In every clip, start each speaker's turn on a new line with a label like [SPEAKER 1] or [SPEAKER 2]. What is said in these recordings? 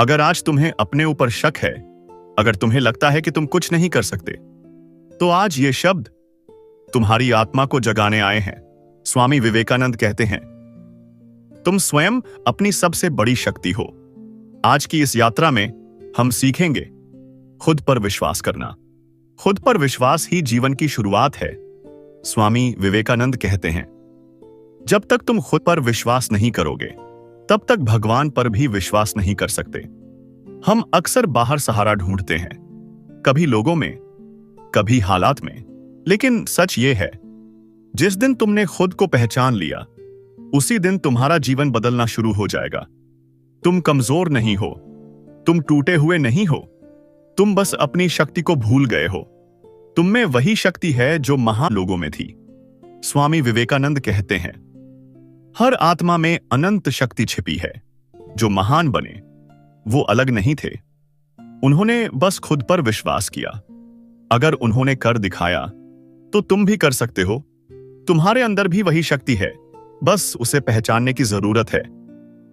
[SPEAKER 1] अगर आज तुम्हें अपने ऊपर शक है, अगर तुम्हें लगता है कि तुम कुछ नहीं कर सकते, तो आज ये शब्द तुम्हारी आत्मा को जगाने आए हैं। स्वामी विवेकानंद कहते हैं, तुम स्वयं अपनी सबसे बड़ी शक्ति हो। आज की इस यात्रा में हम सीखेंगे खुद पर विश्वास करना। खुद पर विश्वास ही जीवन की शुरुआत है। स्वामी विवेकानंद कहते हैं, जब तक तुम खुद पर विश्वास नहीं करोगे, तब तक भगवान पर भी विश्वास नहीं कर सकते। हम अक्सर बाहर सहारा ढूंढते हैं, कभी लोगों में, कभी हालात में, लेकिन सच ये है, जिस दिन तुमने खुद को पहचान लिया, उसी दिन तुम्हारा जीवन बदलना शुरू हो जाएगा। तुम कमजोर नहीं हो, तुम टूटे हुए नहीं हो, तुम बस अपनी शक्ति को भूल गए हो। तुम में वही शक्ति है जो महान लोगों में थी। स्वामी विवेकानंद कहते हैं, हर आत्मा में अनंत शक्ति छिपी है। जो महान बने वो अलग नहीं थे, उन्होंने बस खुद पर विश्वास किया। अगर उन्होंने कर दिखाया तो तुम भी कर सकते हो। तुम्हारे अंदर भी वही शक्ति है, बस उसे पहचानने की जरूरत है।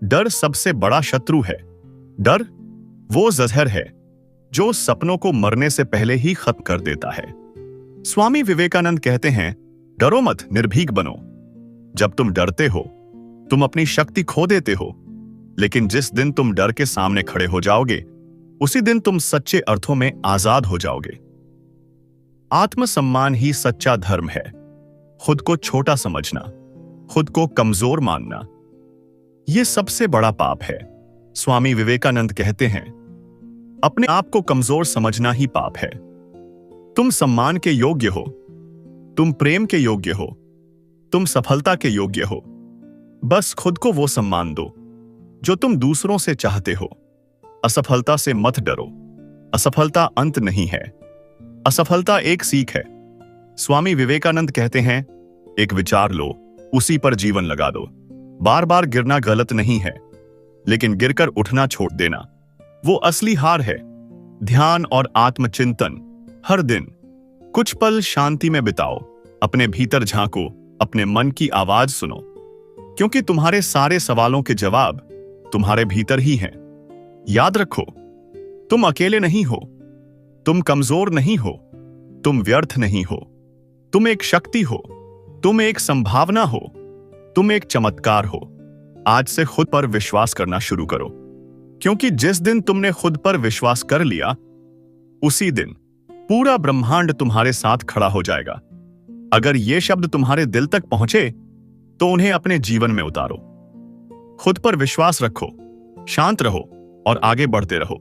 [SPEAKER 1] डर सबसे बड़ा शत्रु है। डर वो जहर है जो सपनों को मरने से पहले ही खत्म कर देता है। स्वामी विवेकानंद कहते हैं, डरो मत, निर्भीक बनो। जब तुम डरते हो, तुम अपनी शक्ति खो देते हो, लेकिन जिस दिन तुम डर के सामने खड़े हो जाओगे, उसी दिन तुम सच्चे अर्थों में आजाद हो जाओगे। आत्मसम्मान ही सच्चा धर्म है। खुद को छोटा समझना, खुद को कमजोर मानना, यह सबसे बड़ा पाप है। स्वामी विवेकानंद कहते हैं, अपने आप को कमजोर समझना ही पाप है। तुम सम्मान के योग्य हो, तुम प्रेम के योग्य हो, तुम सफलता के योग्य हो। बस खुद को वो सम्मान दो जो तुम दूसरों से चाहते हो। असफलता से मत डरो। असफलता अंत नहीं है, असफलता एक सीख है। स्वामी विवेकानंद कहते हैं, एक विचार लो, उसी पर जीवन लगा दो। बार बार गिरना गलत नहीं है, लेकिन गिरकर उठना छोड़ देना वो असली हार है। ध्यान और आत्मचिंतन, हर दिन कुछ पल शांति में बिताओ। अपने भीतर झांको, अपने मन की आवाज सुनो, क्योंकि तुम्हारे सारे सवालों के जवाब तुम्हारे भीतर ही हैं। याद रखो, तुम अकेले नहीं हो, तुम कमजोर नहीं हो, तुम व्यर्थ नहीं हो, तुम एक शक्ति हो, तुम एक संभावना हो, तुम एक चमत्कार हो। आज से खुद पर विश्वास करना शुरू करो, क्योंकि जिस दिन तुमने खुद पर विश्वास कर लिया, उसी दिन पूरा ब्रह्मांड तुम्हारे साथ खड़ा हो जाएगा। अगर ये शब्द तुम्हारे दिल तक पहुंचे तो उन्हें अपने जीवन में उतारो। खुद पर विश्वास रखो, शांत रहो और आगे बढ़ते रहो,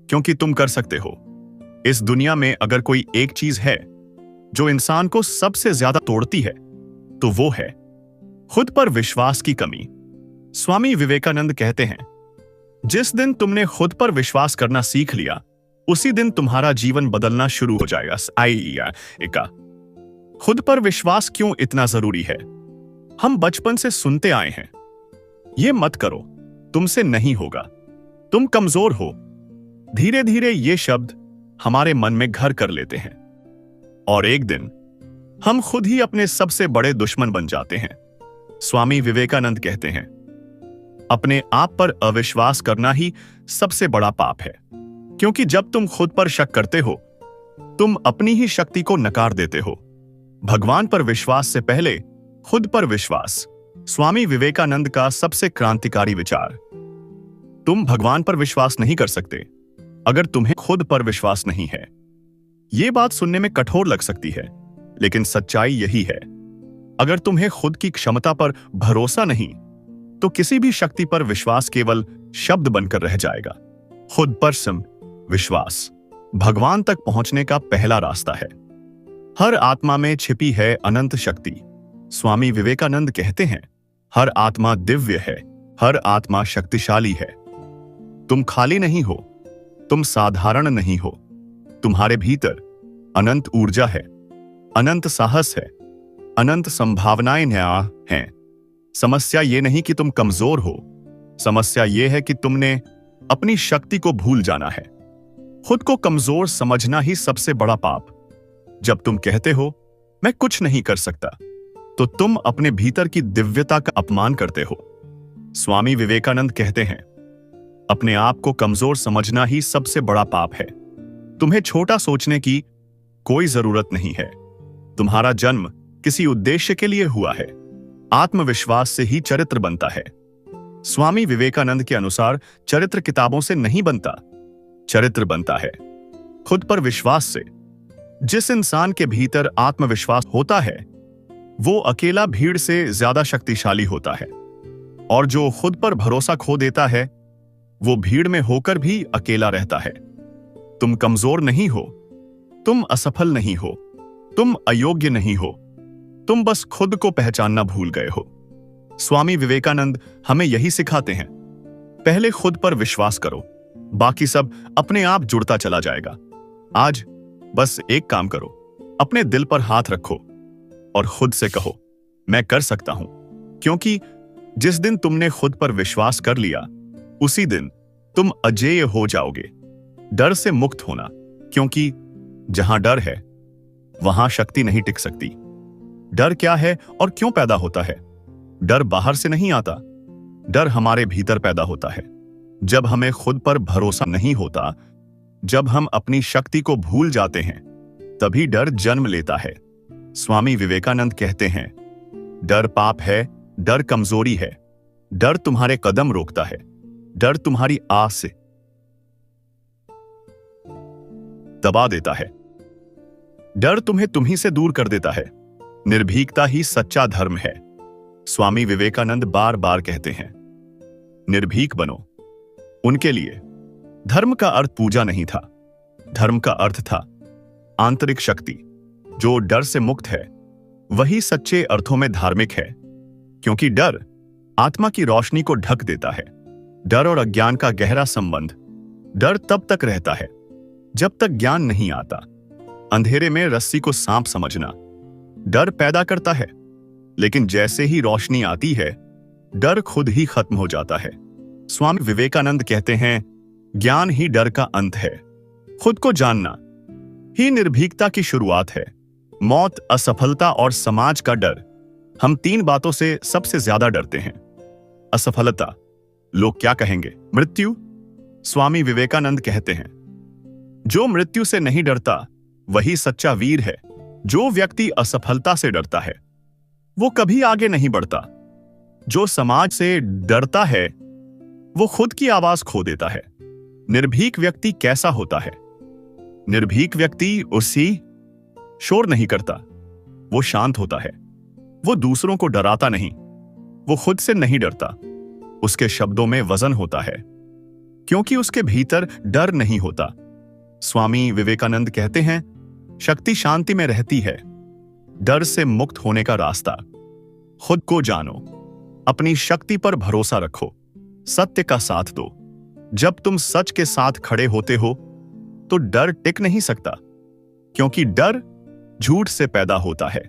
[SPEAKER 1] क्योंकि तुम कर सकते हो। इस दुनिया में अगर कोई एक चीज है जो इंसान को सबसे ज्यादा तोड़ती है, तो वो है खुद पर विश्वास की कमी। स्वामी विवेकानंद कहते हैं, जिस दिन तुमने खुद पर विश्वास करना सीख लिया, उसी दिन तुम्हारा जीवन बदलना शुरू हो जाएगा। खुद पर विश्वास क्यों इतना जरूरी है? हम बचपन से सुनते आए हैं, ये मत करो, तुमसे नहीं होगा, तुम कमजोर हो। धीरे धीरे ये शब्द हमारे मन में घर कर लेते हैं और एक दिन हम खुद ही अपने सबसे बड़े दुश्मन बन जाते हैं। स्वामी विवेकानंद कहते हैं, अपने आप पर अविश्वास करना ही सबसे बड़ा पाप है, क्योंकि जब तुम खुद पर शक करते हो, तुम अपनी ही शक्ति को नकार देते हो। भगवान पर विश्वास से पहले खुद पर विश्वास, स्वामी विवेकानंद का सबसे क्रांतिकारी विचार। तुम भगवान पर विश्वास नहीं कर सकते अगर तुम्हें खुद पर विश्वास नहीं है। यह बात सुनने में कठोर लग सकती है, लेकिन सच्चाई यही है। अगर तुम्हें खुद की क्षमता पर भरोसा नहीं, तो किसी भी शक्ति पर विश्वास केवल शब्द बनकर रह जाएगा। खुद पर विश्वास भगवान तक पहुंचने का पहला रास्ता है। हर आत्मा में छिपी है अनंत शक्ति। स्वामी विवेकानंद कहते हैं, हर आत्मा दिव्य है, हर आत्मा शक्तिशाली है। तुम खाली नहीं हो, तुम साधारण नहीं हो। तुम्हारे भीतर अनंत ऊर्जा है, अनंत साहस है, अनंत संभावनाएं हैं। समस्या ये नहीं कि तुम कमजोर हो, समस्या ये है कि तुमने अपनी शक्ति को भूल जाना है। खुद को कमजोर समझना ही सबसे बड़ा पाप। जब तुम कहते हो मैं कुछ नहीं कर सकता, तो तुम अपने भीतर की दिव्यता का अपमान करते हो। स्वामी विवेकानंद कहते हैं, अपने आप को कमजोर समझना ही सबसे बड़ा पाप है। तुम्हें छोटा सोचने की कोई जरूरत नहीं है। तुम्हारा जन्म किसी उद्देश्य के लिए हुआ है। आत्मविश्वास से ही चरित्र बनता है। स्वामी विवेकानंद के अनुसार चरित्र किताबों से नहीं बनता, चरित्र बनता है खुद पर विश्वास से। जिस इंसान के भीतर आत्मविश्वास होता है वो अकेला भीड़ से ज्यादा शक्तिशाली होता है, और जो खुद पर भरोसा खो देता है वो भीड़ में होकर भी अकेला रहता है। तुम कमजोर नहीं हो, तुम असफल नहीं हो, तुम अयोग्य नहीं हो, तुम बस खुद को पहचानना भूल गए हो। स्वामी विवेकानंद हमें यही सिखाते हैं। पहले खुद पर विश्वास करो, बाकी सब अपने आप जुड़ता चला जाएगा। आज बस एक काम करो, अपने दिल पर हाथ रखो और खुद से कहो, मैं कर सकता हूं। क्योंकि जिस दिन तुमने खुद पर विश्वास कर लिया उसी दिन तुम अजेय हो जाओगे। डर से मुक्त होना, क्योंकि जहां डर है वहां शक्ति नहीं टिक सकती। डर क्या है और क्यों पैदा होता है? डर बाहर से नहीं आता, डर हमारे भीतर पैदा होता है। जब हमें खुद पर भरोसा नहीं होता, जब हम अपनी शक्ति को भूल जाते हैं, तभी डर जन्म लेता है। स्वामी विवेकानंद कहते हैं, डर पाप है, डर कमजोरी है, डर तुम्हारे कदम रोकता है, डर तुम्हारी आस से दबा देता है, डर तुम्हें तुम्ही से दूर कर देता है। निर्भीकता ही सच्चा धर्म है। स्वामी विवेकानंद बार बार कहते हैं, निर्भीक बनो। उनके लिए धर्म का अर्थ पूजा नहीं था, धर्म का अर्थ था आंतरिक शक्ति। जो डर से मुक्त है वही सच्चे अर्थों में धार्मिक है, क्योंकि डर आत्मा की रोशनी को ढक देता है। डर और अज्ञान का गहरा संबंध। डर तब तक रहता है जब तक ज्ञान नहीं आता। अंधेरे में रस्सी को सांप समझना डर पैदा करता है, लेकिन जैसे ही रोशनी आती है डर खुद ही खत्म हो जाता है। स्वामी विवेकानंद कहते हैं, ज्ञान ही डर का अंत है। खुद को जानना ही निर्भीकता की शुरुआत है। मौत, असफलता और समाज का डर, हम तीन बातों से सबसे ज्यादा डरते हैं। असफलता, लोग क्या कहेंगे। मृत्यु, स्वामी विवेकानंद कहते हैं, जो मृत्यु से नहीं डरता वही सच्चा वीर है। जो व्यक्ति असफलता से डरता है वो कभी आगे नहीं बढ़ता। जो समाज से डरता है वो खुद की आवाज खो देता है। निर्भीक व्यक्ति कैसा होता है? निर्भीक व्यक्ति उसी शोर नहीं करता, वो शांत होता है। वो दूसरों को डराता नहीं, वो खुद से नहीं डरता। उसके शब्दों में वजन होता है, क्योंकि उसके भीतर डर नहीं होता। स्वामी विवेकानंद कहते हैं, शक्ति शांति में रहती है। डर से मुक्त होने का रास्ता, खुद को जानो, अपनी शक्ति पर भरोसा रखो, सत्य का साथ दो। जब तुम सच के साथ खड़े होते हो तो डर टिक नहीं सकता, क्योंकि डर झूठ से पैदा होता है।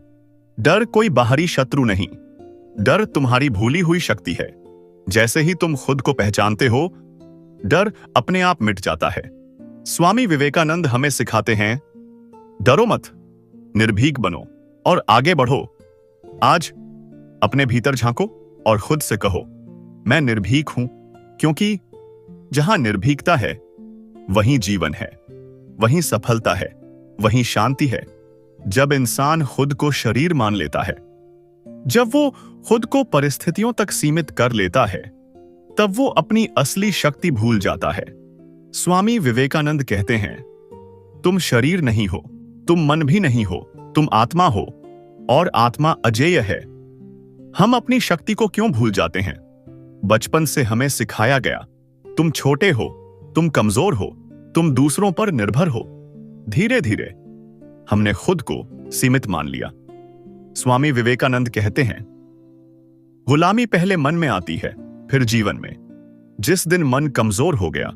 [SPEAKER 1] डर कोई बाहरी शत्रु नहीं, डर तुम्हारी भूली हुई शक्ति है। जैसे ही तुम खुद को पहचानते हो डर अपने आप मिट जाता है। स्वामी विवेकानंद हमें सिखाते हैं, डरो मत, निर्भीक बनो और आगे बढ़ो। आज अपने भीतर झांको और खुद से कहो, मैं निर्भीक हूं, क्योंकि जहां निर्भीकता है वहीं जीवन है, वहीं सफलता है, वहीं शांति है। जब इंसान खुद को शरीर मान लेता है, जब वो खुद को परिस्थितियों तक सीमित कर लेता है, तब वो अपनी असली शक्ति भूल जाता है। स्वामी विवेकानंद कहते हैं, तुम शरीर नहीं हो, तुम मन भी नहीं हो, तुम आत्मा हो, और आत्मा अजेय है। हम अपनी शक्ति को क्यों भूल जाते हैं? बचपन से हमें सिखाया गया, तुम छोटे हो, तुम कमजोर हो, तुम दूसरों पर निर्भर हो। धीरे धीरे हमने खुद को सीमित मान लिया। स्वामी विवेकानंद कहते हैं, गुलामी पहले मन में आती है, फिर जीवन में। जिस दिन मन कमजोर हो गया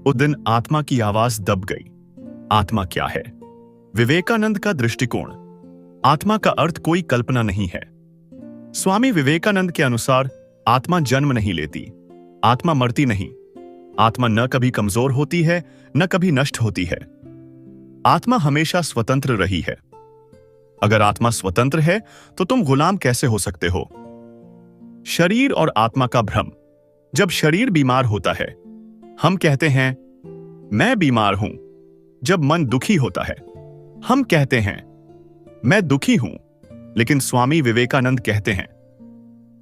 [SPEAKER 1] उस दिन आत्मा की आवाज दब गई। आत्मा क्या है? विवेकानंद का दृष्टिकोण, आत्मा का अर्थ कोई कल्पना नहीं है। स्वामी विवेकानंद के अनुसार आत्मा जन्म नहीं लेती, आत्मा मरती नहीं। आत्मा न कभी कमजोर होती है, न कभी नष्ट होती है। आत्मा हमेशा स्वतंत्र रही है। अगर आत्मा स्वतंत्र है तो तुम गुलाम कैसे हो सकते हो? शरीर और आत्मा का भ्रम। जब शरीर बीमार होता है हम कहते हैं मैं बीमार हूं जब मन दुखी होता है। हम कहते हैं मैं दुखी हूं, लेकिन स्वामी विवेकानंद कहते हैं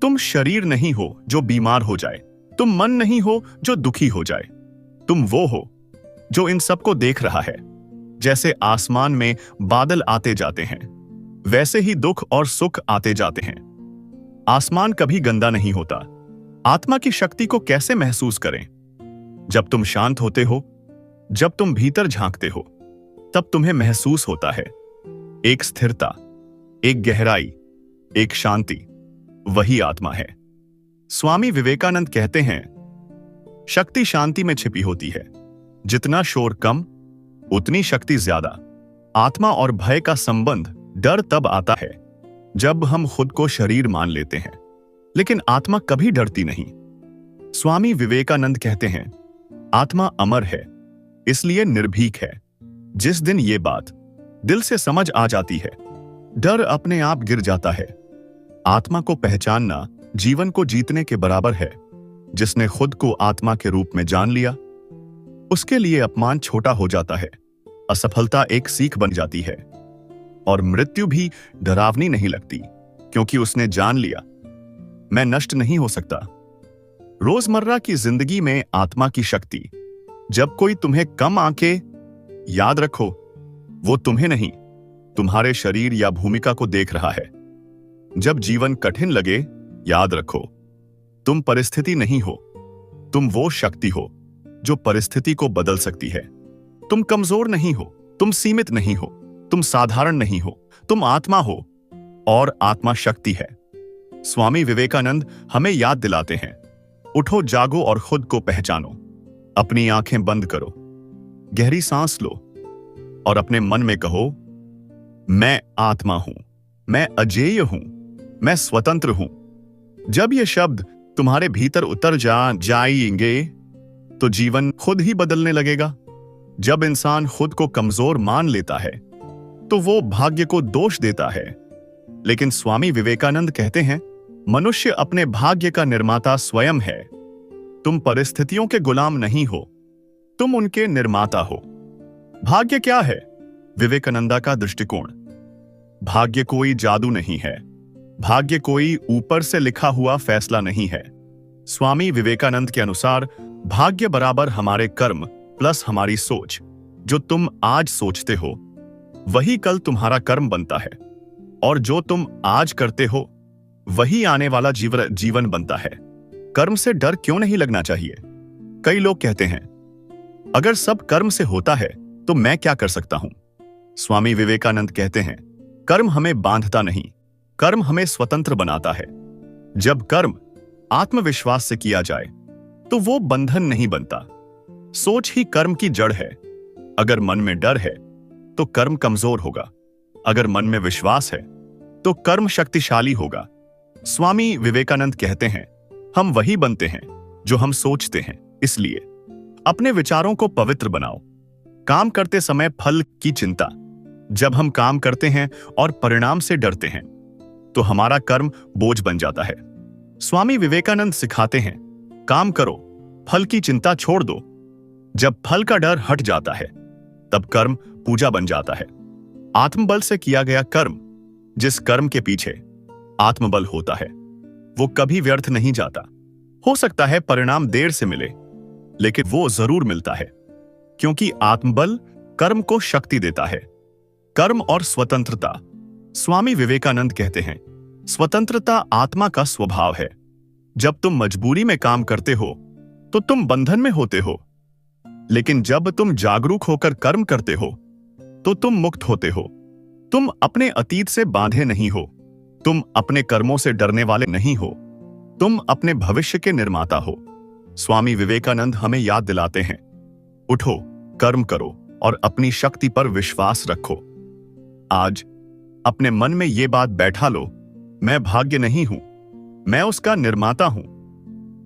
[SPEAKER 1] तुम शरीर नहीं हो जो बीमार हो जाए, तुम मन नहीं हो जो दुखी हो जाए, तुम वो हो जो इन सबको देख रहा है। जैसे आसमान में बादल आते जाते हैं, वैसे ही दुख और सुख आते जाते हैं। आसमान कभी गंदा नहीं होता। आत्मा की शक्ति को कैसे महसूस करें? जब तुम शांत होते हो, जब तुम भीतर झांकते हो, तब तुम्हें महसूस होता है एक स्थिरता, एक गहराई, एक शांति। वही आत्मा है। स्वामी विवेकानंद कहते हैं शक्ति शांति में छिपी होती है। जितना शोर कम, उतनी शक्ति ज्यादा। आत्मा और भय का संबंध डर तब आता है जब हम खुद को शरीर मान लेते हैं, लेकिन आत्मा कभी डरती नहीं। स्वामी विवेकानंद कहते हैं आत्मा अमर है, इसलिए निर्भीक है। जिस दिन ये बात दिल से समझ आ जाती है, डर अपने आप गिर जाता है। आत्मा को पहचानना जीवन को जीतने के बराबर है। जिसने खुद को आत्मा के रूप में जान लिया, उसके लिए अपमान छोटा हो जाता है, असफलता एक सीख बन जाती है, और मृत्यु भी डरावनी नहीं लगती, क्योंकि उसने जान लिया मैं नष्ट नहीं हो सकता। रोजमर्रा की जिंदगी में आत्मा की शक्ति। जब कोई तुम्हें कम आंके, याद रखो वो तुम्हें नहीं, तुम्हारे शरीर या भूमिका को देख रहा है। जब जीवन कठिन लगे, याद रखो तुम परिस्थिति नहीं हो, तुम वो शक्ति हो जो परिस्थिति को बदल सकती है। तुम कमजोर नहीं हो, तुम सीमित नहीं हो, तुम साधारण नहीं हो, तुम आत्मा हो, और आत्मा शक्ति है। स्वामी विवेकानंद हमें याद दिलाते हैं उठो, जागो और खुद को पहचानो। अपनी आंखें बंद करो, गहरी सांस लो और अपने मन में कहो मैं आत्मा हूं, मैं अजेय हूं, मैं स्वतंत्र हूं। जब ये शब्द तुम्हारे भीतर उतर जाएंगे तो जीवन खुद ही बदलने लगेगा। जब इंसान खुद को कमजोर मान लेता है तो वो भाग्य को दोष देता है, लेकिन स्वामी विवेकानंद कहते हैं मनुष्य अपने भाग्य का निर्माता स्वयं है। तुम परिस्थितियों के गुलाम नहीं हो, तुम उनके निर्माता हो। भाग्य क्या है? विवेकानंदा का दृष्टिकोण। भाग्य कोई जादू नहीं है, भाग्य कोई ऊपर से लिखा हुआ फैसला नहीं है। स्वामी विवेकानंद के अनुसार भाग्य बराबर हमारे कर्म प्लस हमारी सोच। जो तुम आज सोचते हो वही कल तुम्हारा कर्म बनता है, और जो तुम आज करते हो वही आने वाला जीवन बनता है। कर्म से डर क्यों नहीं लगना चाहिए? कई लोग कहते हैं अगर सब कर्म से होता है तो मैं क्या कर सकता हूं? स्वामी विवेकानंद कहते हैं कर्म हमें बांधता नहीं, कर्म हमें स्वतंत्र बनाता है। जब कर्म आत्मविश्वास से किया जाए तो वो बंधन नहीं बनता। सोच ही कर्म की जड़ है। अगर मन में डर है तो कर्म कमजोर होगा, अगर मन में विश्वास है तो कर्म शक्तिशाली होगा। स्वामी विवेकानंद कहते हैं हम वही बनते हैं जो हम सोचते हैं, इसलिए अपने विचारों को पवित्र बनाओ। काम करते समय फल की चिंता। जब हम काम करते हैं और परिणाम से डरते हैं तो हमारा कर्म बोझ बन जाता है। स्वामी विवेकानंद सिखाते हैं काम करो, फल की चिंता छोड़ दो। जब फल का डर हट जाता है तब कर्म पूजा बन जाता है। आत्मबल से किया गया कर्म, जिस कर्म के पीछे आत्मबल होता है, वो कभी व्यर्थ नहीं जाता। हो सकता है परिणाम देर से मिले, लेकिन वो जरूर मिलता है, क्योंकि आत्मबल कर्म को शक्ति देता है। कर्म और स्वतंत्रता। स्वामी विवेकानंद कहते हैं स्वतंत्रता आत्मा का स्वभाव है। जब तुम मजबूरी में काम करते हो तो तुम बंधन में होते हो, लेकिन जब तुम जागरूक होकर कर्म करते हो तो तुम मुक्त होते हो। तुम अपने अतीत से बांधे नहीं हो, तुम अपने कर्मों से डरने वाले नहीं हो, तुम अपने भविष्य के निर्माता हो। स्वामी विवेकानंद हमें याद दिलाते हैं उठो, कर्म करो और अपनी शक्ति पर विश्वास रखो। आज अपने मन में यह बात बैठा लो, मैं भाग्य नहीं हूं, मैं उसका निर्माता हूं।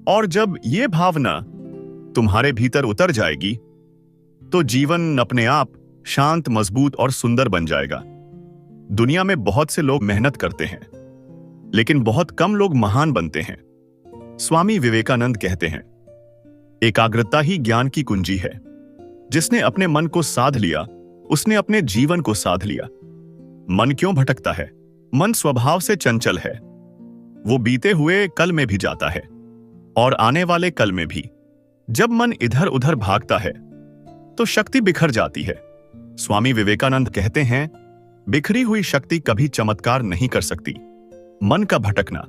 [SPEAKER 1] और जब यह भावना तुम्हारे भीतर उतर जाएगी तो जीवन अपने आप शांत, मजबूत और सुंदर बन जाएगा। दुनिया में बहुत से लोग मेहनत करते हैं, लेकिन बहुत कम लोग महान बनते हैं। स्वामी विवेकानंद कहते हैं एकाग्रता ही ज्ञान की कुंजी है। जिसने अपने मन को साध लिया, उसने अपने जीवन को साध लिया। मन क्यों भटकता है? मन स्वभाव से चंचल है। वो बीते हुए कल में भी जाता है और आने वाले कल में भी। जब मन इधर उधर भागता है तो शक्ति बिखर जाती है। स्वामी विवेकानंद कहते हैं, बिखरी हुई शक्ति कभी चमत्कार नहीं कर सकती। मन का भटकना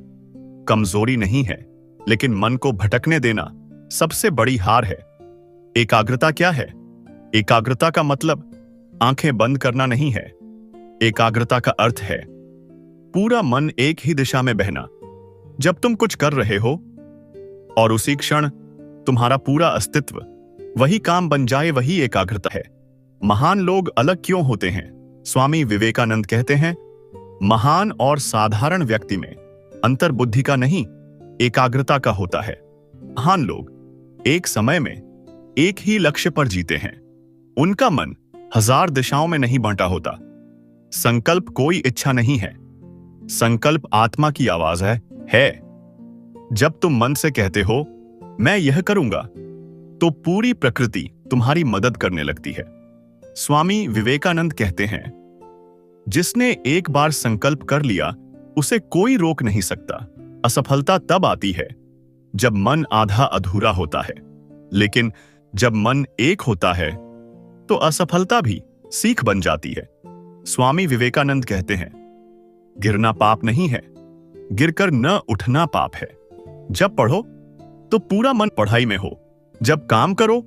[SPEAKER 1] कमजोरी नहीं है, लेकिन मन को भटकने देना सबसे बड़ी हार है। एकाग्रता क्या है? एकाग्रता का मतलब आंखें बंद करना नहीं है। एकाग्रता का अर्थ है पूरा मन एक ही दिशा में बहना। जब तुम कुछ कर रहे हो और उसी क्षण तुम्हारा पूरा अस्तित्व वही काम बन जाए, वही एकाग्रता है। महान लोग अलग क्यों होते हैं? स्वामी विवेकानंद कहते हैं, महान और साधारण व्यक्ति में अंतर बुद्धि का नहीं, एकाग्रता का होता है। महान लोग एक समय में एक ही लक्ष्य पर जीते हैं। उनका मन हजार दिशाओं में नहीं बांटा होता। संकल्प कोई इच्छा नहीं है, संकल्प आत्मा की आवाज है। जब तुम मन से कहते हो मैं यह करूंगा, तो पूरी प्रकृति तुम्हारी मदद करने लगती है। स्वामी विवेकानंद कहते हैं, जिसने एक बार संकल्प कर लिया उसे कोई रोक नहीं सकता। असफलता तब आती है जब मन आधा अधूरा होता है, लेकिन जब मन एक होता है तो असफलता भी सीख बन जाती है। स्वामी विवेकानंद कहते हैं, गिरना पाप नहीं है, गिरकर न उठना पाप है। जब पढ़ो तो पूरा मन पढ़ाई में हो, जब काम करो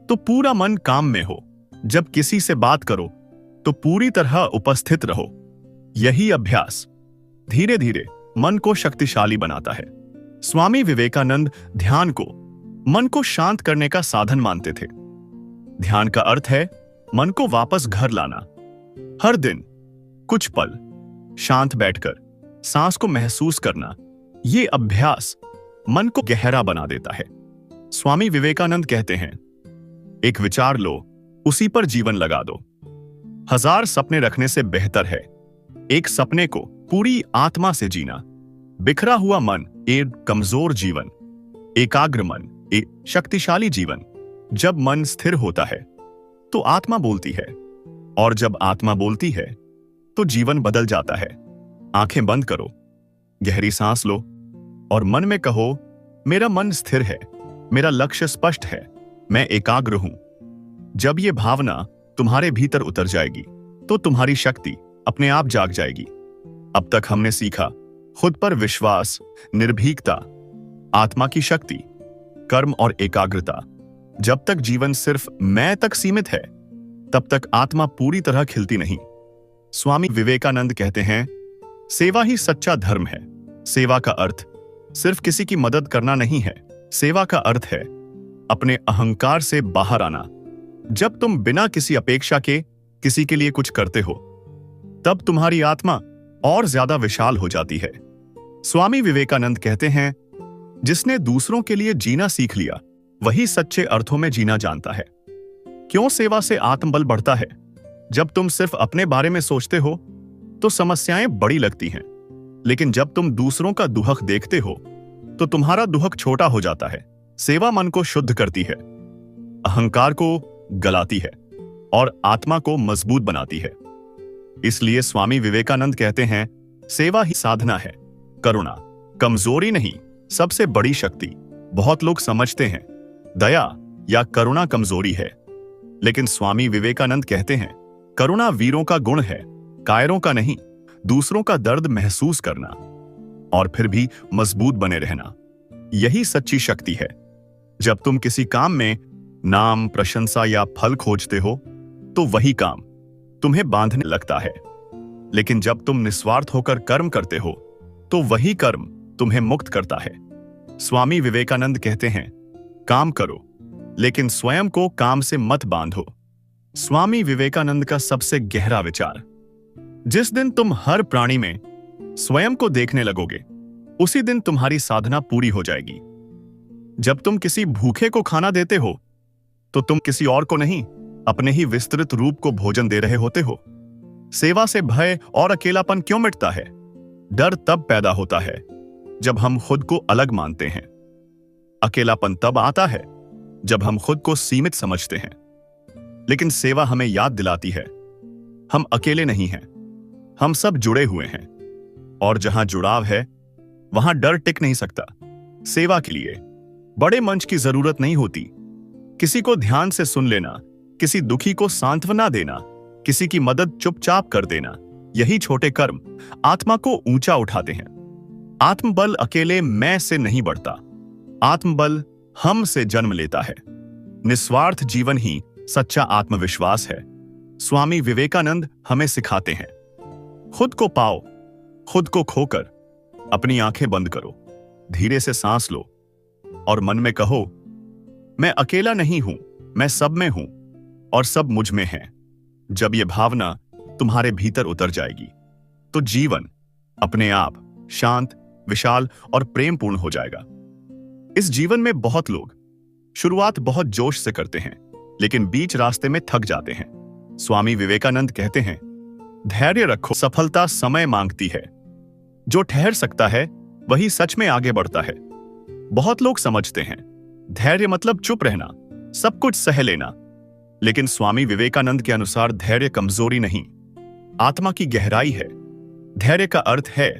[SPEAKER 1] तो पूरा मन काम में हो, जब किसी से बात करो तो पूरी तरह उपस्थित रहो। यही अभ्यास धीरे धीरे मन को शक्तिशाली बनाता है। स्वामी विवेकानंद ध्यान को मन को शांत करने का साधन मानते थे। ध्यान का अर्थ है मन को वापस घर लाना। हर दिन कुछ पल शांत बैठकर सांस को महसूस करना, यह अभ्यास मन को गहरा बना देता है। स्वामी विवेकानंद कहते हैं, एक विचार लो, उसी पर जीवन लगा दो। 1000 सपने रखने से बेहतर है एक सपने को पूरी आत्मा से जीना। बिखरा हुआ मन एक कमजोर जीवन, एकाग्र मन एक शक्तिशाली जीवन। जब मन स्थिर होता है तो आत्मा बोलती है, और जब आत्मा बोलती है तो जीवन बदल जाता है। आंखें बंद करो, गहरी सांस लो और मन में कहो, मेरा मन स्थिर है, मेरा लक्ष्य स्पष्ट है, मैं एकाग्र हूं। जब यह भावना तुम्हारे भीतर उतर जाएगी तो तुम्हारी शक्ति अपने आप जाग जाएगी। अब तक हमने सीखा खुद पर विश्वास, निर्भीकता, आत्मा की शक्ति, कर्म और एकाग्रता। जब तक जीवन सिर्फ मैं तक सीमित है, तब तक आत्मा पूरी तरह खिलती नहीं। स्वामी विवेकानंद कहते हैं, सेवा ही सच्चा धर्म है। सेवा का अर्थ सिर्फ किसी की मदद करना नहीं है, सेवा का अर्थ है अपने अहंकार से बाहर आना। जब तुम बिना किसी अपेक्षा के किसी के लिए कुछ करते हो, तब तुम्हारी आत्मा और ज्यादा विशाल हो जाती है। स्वामी विवेकानंद कहते हैं, जिसने दूसरों के लिए जीना सीख लिया वही सच्चे अर्थों में जीना जानता है। क्यों सेवा से आत्मबल बढ़ता है? जब तुम सिर्फ अपने बारे में सोचते हो तो समस्याएं बड़ी लगती हैं, लेकिन जब तुम दूसरों का दुहक देखते हो तो तुम्हारा दुहक छोटा हो जाता है। सेवा मन को शुद्ध करती है, अहंकार को गलाती है और आत्मा को मजबूत बनाती है। इसलिए स्वामी विवेकानंद कहते हैं, सेवा ही साधना है, करुणा कमजोरी नहीं, सबसे बड़ी शक्ति। बहुत लोग समझते हैं दया या करुणा कमजोरी है, लेकिन स्वामी विवेकानंद कहते हैं, करुणा वीरों का गुण है, कायरों का नहीं। दूसरों का दर्द महसूस करना और फिर भी मजबूत बने रहना, यही सच्ची शक्ति है। जब तुम किसी काम में नाम, प्रशंसा या फल खोजते हो तो वही काम तुम्हें बांधने लगता है, लेकिन जब तुम निस्वार्थ होकर कर्म करते हो तो वही कर्म तुम्हें मुक्त करता है। स्वामी विवेकानंद कहते हैं, काम करो लेकिन स्वयं को काम से मत बांधो। स्वामी विवेकानंद का सबसे गहरा विचार, जिस दिन तुम हर प्राणी में स्वयं को देखने लगोगे, उसी दिन तुम्हारी साधना पूरी हो जाएगी। जब तुम किसी भूखे को खाना देते हो तो तुम किसी और को नहीं, अपने ही विस्तृत रूप को भोजन दे रहे होते हो। सेवा से भय और अकेलापन क्यों मिटता है? डर तब पैदा होता है जब हम खुद को अलग मानते हैं। अकेलापन तब आता है जब हम खुद को सीमित समझते हैं। लेकिन सेवा हमें याद दिलाती है, हम अकेले नहीं हैं, हम सब जुड़े हुए हैं। और जहां जुड़ाव है, वहां डर टिक नहीं सकता। सेवा के लिए बड़े मंच की जरूरत नहीं होती। किसी को ध्यान से सुन लेना, किसी दुखी को सांत्वना देना, किसी की मदद चुपचाप कर देना, यही छोटे कर्म आत्मा को ऊंचा उठाते हैं। आत्मबल अकेले मैं से नहीं बढ़ता, आत्मबल हम से जन्म लेता है। निस्वार्थ जीवन ही सच्चा आत्मविश्वास है। स्वामी विवेकानंद हमें सिखाते हैं, खुद को पाओ, खुद को खोकर अपनी आंखें बंद करो, धीरे से सांस लो और मन में कहो, मैं अकेला नहीं हूं, मैं सब में हूं और सब मुझ में है। जब यह भावना तुम्हारे भीतर उतर जाएगी तो जीवन अपने आप शांत, विशाल और प्रेमपूर्ण हो जाएगा। इस जीवन में बहुत लोग शुरुआत बहुत जोश से करते हैं, लेकिन बीच रास्ते में थक जाते हैं। स्वामी विवेकानंद कहते हैं, धैर्य रखो, सफलता समय मांगती है। जो ठहर सकता है वही सच में आगे बढ़ता है। बहुत लोग समझते हैं धैर्य मतलब चुप रहना, सब कुछ सह लेना। लेकिन स्वामी विवेकानंद के अनुसार धैर्य कमजोरी नहीं, आत्मा की गहराई है। धैर्य का अर्थ है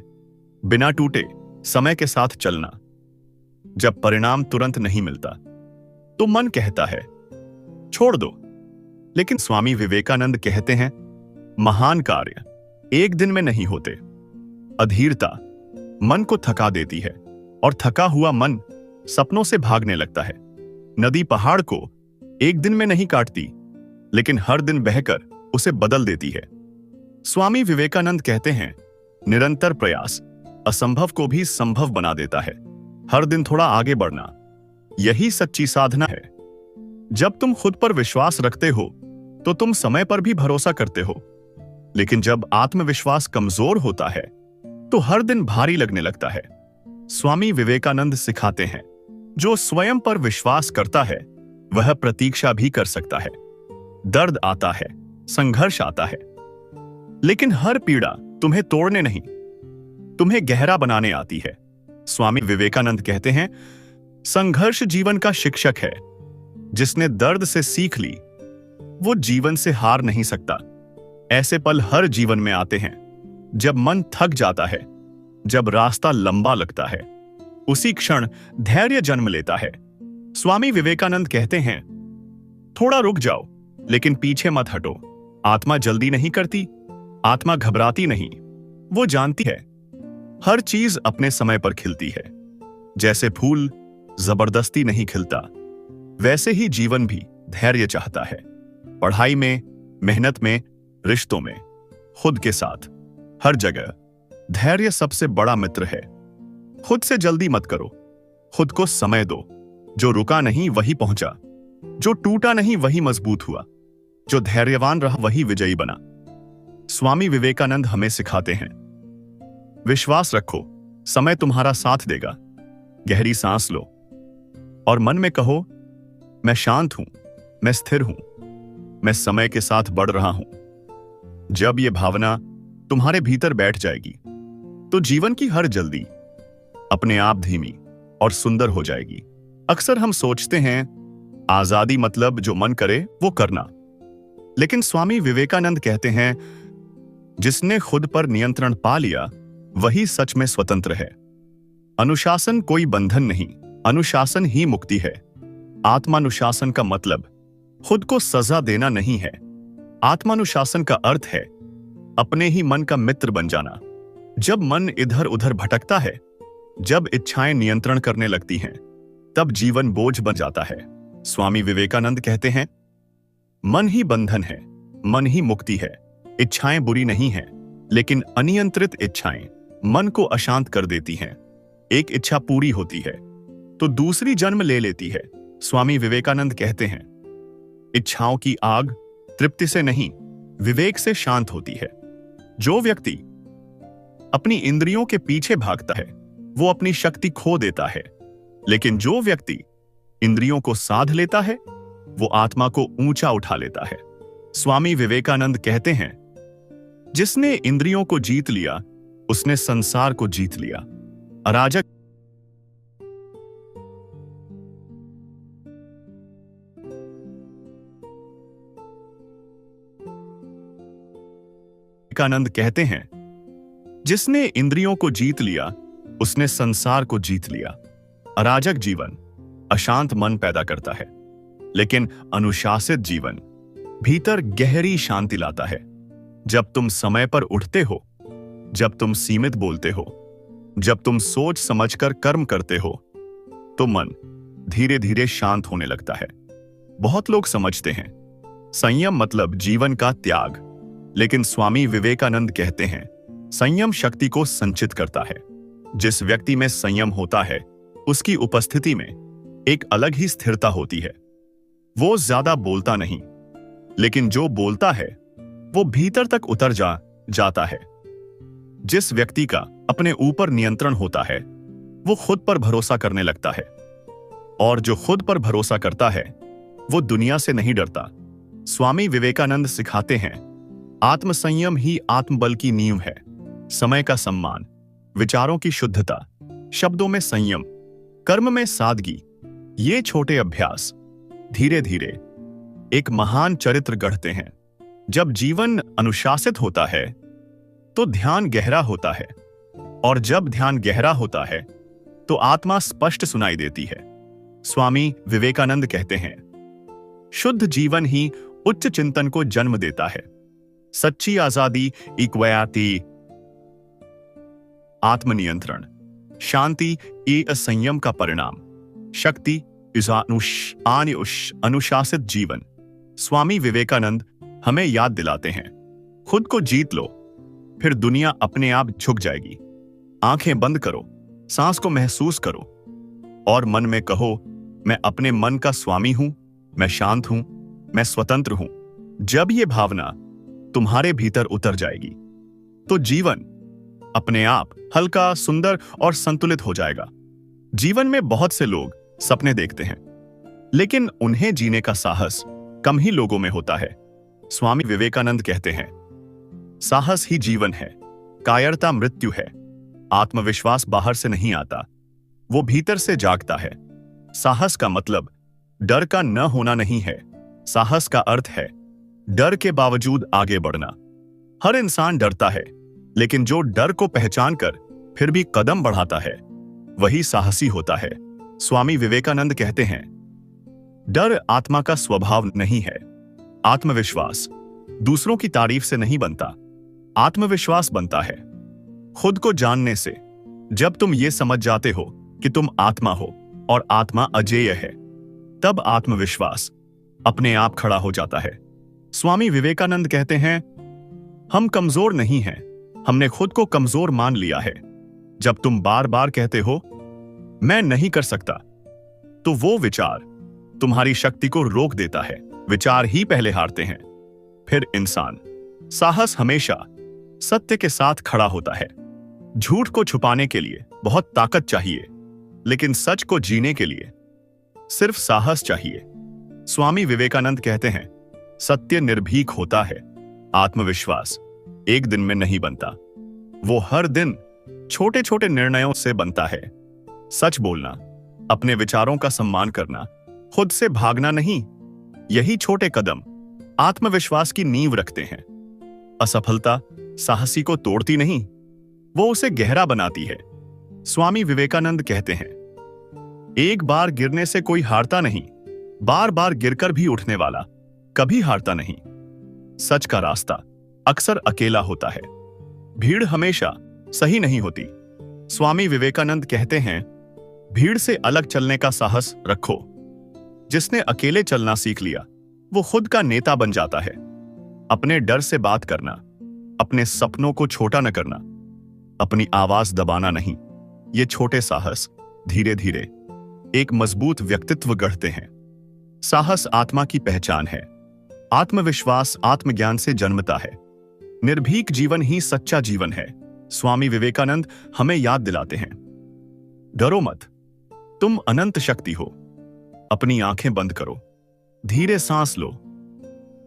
[SPEAKER 1] बिना टूटे समय के साथ चलना। जब परिणाम तुरंत नहीं मिलता तो मन कहता है छोड़ दो, लेकिन स्वामी विवेकानंद कहते हैं, महान कार्य एक दिन में नहीं होते। अधीरता मन को थका देती है और थका हुआ मन सपनों से भागने लगता है। नदी पहाड़ को एक दिन में नहीं काटती, लेकिन हर दिन बहकर उसे बदल देती है। स्वामी विवेकानंद कहते हैं, निरंतर प्रयास असंभव को भी संभव बना देता है। हर दिन थोड़ा आगे बढ़ना, यही सच्ची साधना है। जब तुम खुद पर विश्वास रखते हो तो तुम समय पर भी भरोसा करते हो। लेकिन जब आत्मविश्वास कमजोर होता है तो हर दिन भारी लगने लगता है। स्वामी विवेकानंद सिखाते हैं, जो स्वयं पर विश्वास करता है वह प्रतीक्षा भी कर सकता है। दर्द आता है, संघर्ष आता है, लेकिन हर पीड़ा तुम्हें तोड़ने नहीं, तुम्हें गहरा बनाने आती है। स्वामी विवेकानंद कहते हैं, संघर्ष जीवन का शिक्षक है। जिसने दर्द से सीख ली वो जीवन से हार नहीं सकता। ऐसे पल हर जीवन में आते हैं जब मन थक जाता है, जब रास्ता लंबा लगता है। उसी क्षण धैर्य जन्म लेता है। स्वामी विवेकानंद कहते हैं, थोड़ा रुक जाओ, लेकिन पीछे मत हटो। आत्मा जल्दी नहीं करती, आत्मा घबराती नहीं, वो जानती है हर चीज अपने समय पर खिलती है। जैसे फूल जबरदस्ती नहीं खिलता, वैसे ही जीवन भी धैर्य चाहता है। पढ़ाई में, मेहनत में, रिश्तों में, खुद के साथ, हर जगह धैर्य सबसे बड़ा मित्र है। खुद से जल्दी मत करो, खुद को समय दो। जो रुका नहीं वही पहुंचा, जो टूटा नहीं वही मजबूत हुआ, जो धैर्यवान रहा वही विजयी बना। स्वामी विवेकानंद हमें सिखाते हैं, विश्वास रखो, समय तुम्हारा साथ देगा। गहरी सांस लो और मन में कहो, मैं शांत हूं, मैं स्थिर हूं, मैं समय के साथ बढ़ रहा हूं। जब यह भावना तुम्हारे भीतर बैठ जाएगी तो जीवन की हर जल्दी अपने आप धीमी और सुंदर हो जाएगी। अक्सर हम सोचते हैं आजादी मतलब जो मन करे वो करना, लेकिन स्वामी विवेकानंद कहते हैं, जिसने खुद पर नियंत्रण पा लिया वही सच में स्वतंत्र है। अनुशासन कोई बंधन नहीं, अनुशासन ही मुक्ति है। आत्मानुशासन का मतलब खुद को सजा देना नहीं है। आत्मानुशासन का अर्थ है अपने ही मन का मित्र बन जाना। जब मन इधर उधर भटकता है, जब इच्छाएं नियंत्रण करने लगती हैं, तब जीवन बोझ बन जाता है। स्वामी विवेकानंद कहते हैं, मन ही बंधन है, मन ही मुक्ति है। इच्छाएं बुरी नहीं हैं, लेकिन अनियंत्रित इच्छाएं मन को अशांत कर देती हैं। एक इच्छा पूरी होती है तो दूसरी जन्म ले लेती है। स्वामी विवेकानंद कहते हैं, इच्छाओं की आग तृप्ति से नहीं, विवेक से शांत होती है। जो व्यक्ति अपनी इंद्रियों के पीछे भागता है वो अपनी शक्ति खो देता है, लेकिन जो व्यक्ति इंद्रियों को साध लेता है वो आत्मा को ऊंचा उठा लेता है। स्वामी विवेकानंद कहते हैं, जिसने इंद्रियों को जीत लिया उसने संसार को जीत लिया। अराजक विवेकानंद कहते हैं, जिसने इंद्रियों को जीत लिया उसने संसार को जीत लिया। अराजक जीवन अशांत मन पैदा करता है, लेकिन अनुशासित जीवन भीतर गहरी शांति लाता है। जब तुम समय पर उठते हो, जब तुम सीमित बोलते हो, जब तुम सोच समझकर कर्म करते हो, तो मन धीरे धीरे शांत होने लगता है। बहुत लोग समझते हैं संयम मतलब जीवन का त्याग, लेकिन स्वामी विवेकानंद कहते हैं संयम शक्ति को संचित करता है। जिस व्यक्ति में संयम होता है उसकी उपस्थिति में एक अलग ही स्थिरता होती है। वो ज्यादा बोलता नहीं, लेकिन जो बोलता है वो भीतर तक उतर जाता है। जिस व्यक्ति का अपने ऊपर नियंत्रण होता है वो खुद पर भरोसा करने लगता है, और जो खुद पर भरोसा करता है वो दुनिया से नहीं डरता। स्वामी विवेकानंद सिखाते हैं आत्मसंयम ही आत्मबल की नींव है। समय का सम्मान, विचारों की शुद्धता, शब्दों में संयम, कर्म में सादगी, ये छोटे अभ्यास धीरे धीरे एक महान चरित्र गढ़ते हैं। जब जीवन अनुशासित होता है तो ध्यान गहरा होता है, और जब ध्यान गहरा होता है तो आत्मा स्पष्ट सुनाई देती है। स्वामी विवेकानंद कहते हैं शुद्ध जीवन ही उच्च चिंतन को जन्म देता है। सच्ची आजादी इक्वयाति आत्मनियंत्रण, शांति ये संयम का परिणाम, शक्ति अनुशासित जीवन। स्वामी विवेकानंद हमें याद दिलाते हैं खुद को जीत लो, फिर दुनिया अपने आप झुक जाएगी। आंखें बंद करो, सांस को महसूस करो, और मन में कहो मैं अपने मन का स्वामी हूं, मैं शांत हूं, मैं स्वतंत्र हूं। जब ये भावना तुम्हारे भीतर उतर जाएगी तो जीवन अपने आप हल्का, सुंदर और संतुलित हो जाएगा। जीवन में बहुत से लोग सपने देखते हैं, लेकिन उन्हें जीने का साहस कम ही लोगों में होता है। स्वामी विवेकानंद कहते हैं साहस ही जीवन है, कायरता मृत्यु है। आत्मविश्वास बाहर से नहीं आता, वो भीतर से जागता है। साहस का मतलब डर का न होना नहीं है। साहस का अर्थ है डर के बावजूद आगे बढ़ना। हर इंसान डरता है, लेकिन जो डर को पहचान कर फिर भी कदम बढ़ाता है वही साहसी होता है। स्वामी विवेकानंद कहते हैं डर आत्मा का स्वभाव नहीं है। आत्मविश्वास दूसरों की तारीफ से नहीं बनता, आत्मविश्वास बनता है खुद को जानने से। जब तुम ये समझ जाते हो कि तुम आत्मा हो और आत्मा अजेय है, तब आत्मविश्वास अपने आप खड़ा हो जाता है। स्वामी विवेकानंद कहते हैं हम कमजोर नहीं हैं, हमने खुद को कमजोर मान लिया है। जब तुम बार बार कहते हो मैं नहीं कर सकता, तो वो विचार तुम्हारी शक्ति को रोक देता है। विचार ही पहले हारते हैं, फिर इंसान। साहस हमेशा सत्य के साथ खड़ा होता है। झूठ को छुपाने के लिए बहुत ताकत चाहिए, लेकिन सच को जीने के लिए सिर्फ साहस चाहिए। स्वामी विवेकानंद कहते हैं सत्य निर्भीक होता है, आत्मविश्वास एक दिन में नहीं बनता, वो हर दिन छोटे छोटे निर्णयों से बनता है। सच बोलना, अपने विचारों का सम्मान करना, खुद से भागना नहीं, यही छोटे कदम आत्मविश्वास की नींव रखते हैं। असफलता साहसी को तोड़ती नहीं, वो उसे गहरा बनाती है। स्वामी विवेकानंद कहते हैं एक बार गिरने से कोई हारता नहीं, बार बार गिरकर भी उठने वाला कभी हारता नहीं। सच का रास्ता अक्सर अकेला होता है, भीड़ हमेशा सही नहीं होती। स्वामी विवेकानंद कहते हैं भीड़ से अलग चलने का साहस रखो। जिसने अकेले चलना सीख लिया वो खुद का नेता बन जाता है। अपने डर से बात करना, अपने सपनों को छोटा न करना, अपनी आवाज दबाना नहीं, ये छोटे साहस धीरे धीरे एक मजबूत व्यक्तित्व गढ़ते हैं। साहस आत्मा की पहचान है। आत्मविश्वास आत्मज्ञान से जन्मता है। निर्भीक जीवन ही सच्चा जीवन है। स्वामी विवेकानंद हमें याद दिलाते हैं डरो मत, तुम अनंत शक्ति हो। अपनी आंखें बंद करो, धीरे सांस लो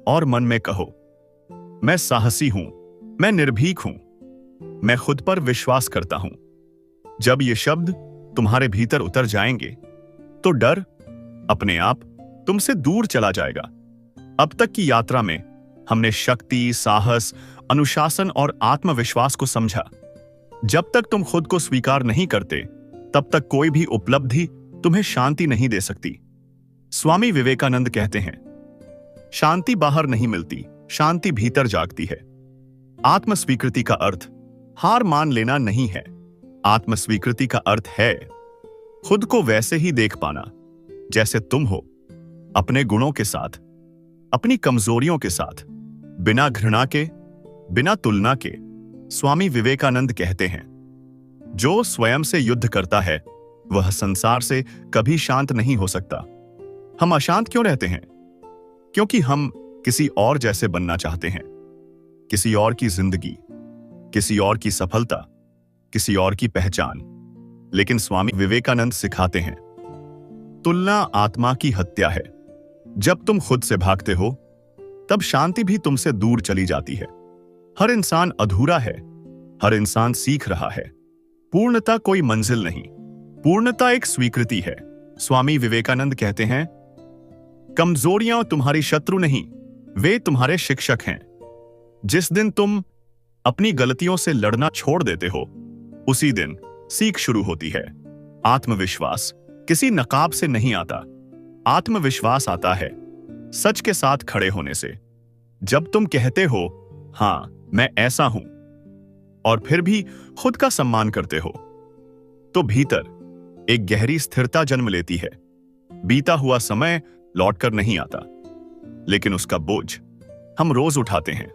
[SPEAKER 1] और मन में कहो मैं साहसी हूं, मैं निर्भीक हूं, मैं खुद पर विश्वास करता हूं। जब ये शब्द तुम्हारे भीतर उतर जाएंगे तो डर अपने आप तुमसे दूर चला जाएगा। अब तक की यात्रा में हमने शक्ति, साहस, अनुशासन और आत्मविश्वास को समझा। जब तक तुम खुद को स्वीकार नहीं करते, तब तक कोई भी उपलब्धि तुम्हें शांति नहीं दे सकती। स्वामी विवेकानंद कहते हैं, शांति बाहर नहीं मिलती, शांति भीतर जागती है। आत्म स्वीकृति का अर्थ हार मान लेना नहीं है। आत्म स्वीकृति का अर्थ है खुद को वैसे ही देख पाना जैसे तुम हो, अपने गुणों के साथ, अपनी कमजोरियों के साथ, बिना घृणा के, बिना तुलना के। स्वामी विवेकानंद कहते हैं, जो स्वयं से युद्ध करता है वह संसार से कभी शांत नहीं हो सकता। हम अशांत क्यों रहते हैं? क्योंकि हम किसी और जैसे बनना चाहते हैं। किसी और की जिंदगी, किसी और की सफलता, किसी और की पहचान। लेकिन स्वामी विवेकानंद सिखाते हैं, तुलना आत्मा की हत्या है। जब तुम खुद से भागते हो, तब शांति भी तुमसे दूर चली जाती है। हर इंसान अधूरा है, हर इंसान सीख रहा है। पूर्णता कोई मंजिल नहीं, पूर्णता एक स्वीकृति है। स्वामी विवेकानंद कहते हैं, कमजोरियां तुम्हारी शत्रु नहीं, वे तुम्हारे शिक्षक हैं। जिस दिन तुम अपनी गलतियों से लड़ना छोड़ देते हो, उसी दिन सीख शुरू होती है। आत्मविश्वास किसी नकाब से नहीं आता। आत्मविश्वास आता है सच के साथ खड़े होने से। जब तुम कहते हो, हां मैं ऐसा हूं, और फिर भी खुद का सम्मान करते हो, तो भीतर एक गहरी स्थिरता जन्म लेती है। बीता हुआ समय लौटकर नहीं आता, लेकिन उसका बोझ हम रोज उठाते हैं।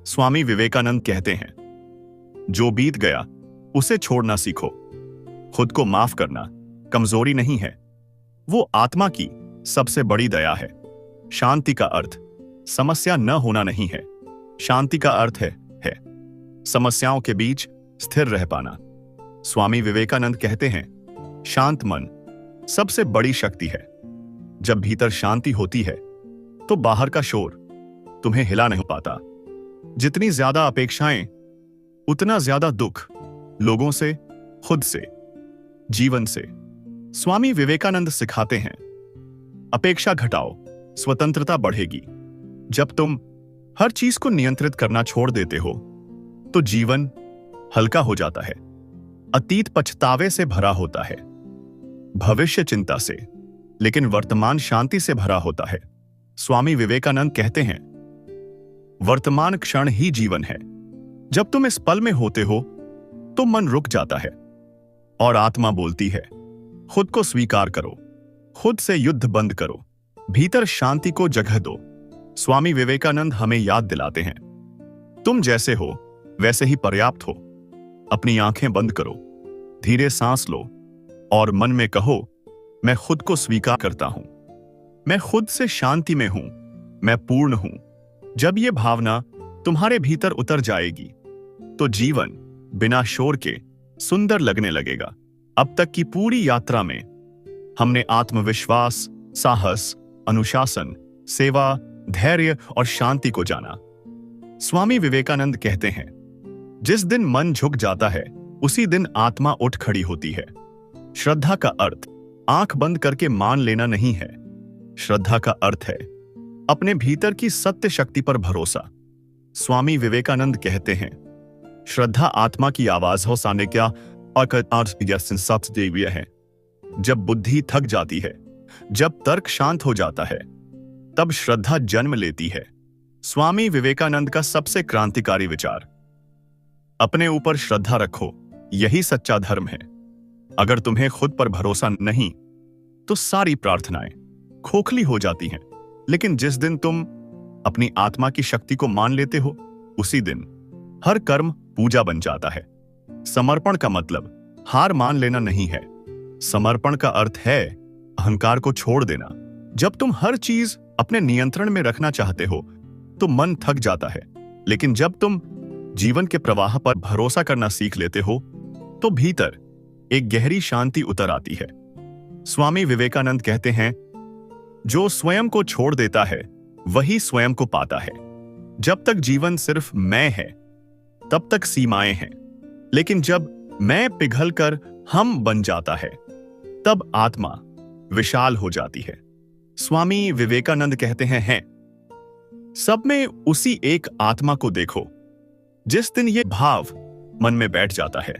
[SPEAKER 1] स्वामी विवेकानंद कहते हैं, जो बीत गया उसे छोड़ना सीखो। खुद को माफ करना कमजोरी नहीं है, वो आत्मा की सबसे बड़ी दया है। शांति का अर्थ समस्या न होना नहीं है, शांति का अर्थ है समस्याओं के बीच स्थिर रह पाना। स्वामी विवेकानंद कहते हैं, शांत मन सबसे बड़ी शक्ति है। जब भीतर शांति होती है, तो बाहर का शोर तुम्हें हिला नहीं पाता। जितनी ज्यादा अपेक्षाएं, उतना ज्यादा दुख, लोगों से, खुद से, जीवन से। स्वामी विवेकानंद सिखाते हैं, अपेक्षा घटाओ, स्वतंत्रता बढ़ेगी। जब तुम हर चीज को नियंत्रित करना छोड़ देते हो, तो जीवन हल्का हो जाता है। अतीत पछतावे से भरा होता है, भविष्य चिंता से, लेकिन वर्तमान शांति से भरा होता है। स्वामी विवेकानंद कहते हैं, वर्तमान क्षण ही जीवन है। जब तुम इस पल में होते हो, तो मन रुक जाता है और आत्मा बोलती है, खुद को स्वीकार करो, खुद से युद्ध बंद करो, भीतर शांति को जगह दो। स्वामी विवेकानंद हमें याद दिलाते हैं, तुम जैसे हो वैसे ही पर्याप्त हो। अपनी आंखें बंद करो, धीरे सांस लो और मन में कहो, मैं खुद को स्वीकार करता हूं, मैं खुद से शांति में हूं, मैं पूर्ण हूं। जब यह भावना तुम्हारे भीतर उतर जाएगी, तो जीवन बिना शोर के सुंदर लगने लगेगा। अब तक की पूरी यात्रा में हमने आत्मविश्वास, साहस, अनुशासन, सेवा, धैर्य और शांति को जाना। स्वामी विवेकानंद कहते हैं, जिस दिन मन झुक जाता है, उसी दिन आत्मा उठ खड़ी होती है। श्रद्धा का अर्थ आंख बंद करके मान लेना नहीं है। श्रद्धा का अर्थ है अपने भीतर की सत्य शक्ति पर भरोसा। स्वामी विवेकानंद कहते हैं, श्रद्धा आत्मा की आवाज हो साने क्या है। जब बुद्धि थक जाती है, जब तर्क शांत हो जाता है, तब श्रद्धा जन्म लेती है। स्वामी विवेकानंद का सबसे क्रांतिकारी विचार, अपने ऊपर श्रद्धा रखो, यही सच्चा धर्म है। अगर तुम्हें खुद पर भरोसा नहीं, तो सारी प्रार्थनाएं खोखली हो जाती हैं। लेकिन जिस दिन तुम अपनी आत्मा की शक्ति को मान लेते हो, उसी दिन हर कर्म पूजा बन जाता है। समर्पण का मतलब हार मान लेना नहीं है। समर्पण का अर्थ है अहंकार को छोड़ देना। जब तुम हर चीज अपने नियंत्रण में रखना चाहते हो, तो मन थक जाता है। लेकिन जब तुम जीवन के प्रवाह पर भरोसा करना सीख लेते हो, तो भीतर एक गहरी शांति उतर आती है। स्वामी विवेकानंद कहते हैं, जो स्वयं को छोड़ देता है, वही स्वयं को पाता है। जब तक जीवन सिर्फ मैं है, तब तक सीमाएं हैं। लेकिन जब मैं पिघलकर हम बन जाता है, तब आत्मा विशाल हो जाती है। स्वामी विवेकानंद कहते हैं, सब में उसी एक आत्मा को देखो। जिस दिन ये भाव मन में बैठ जाता है,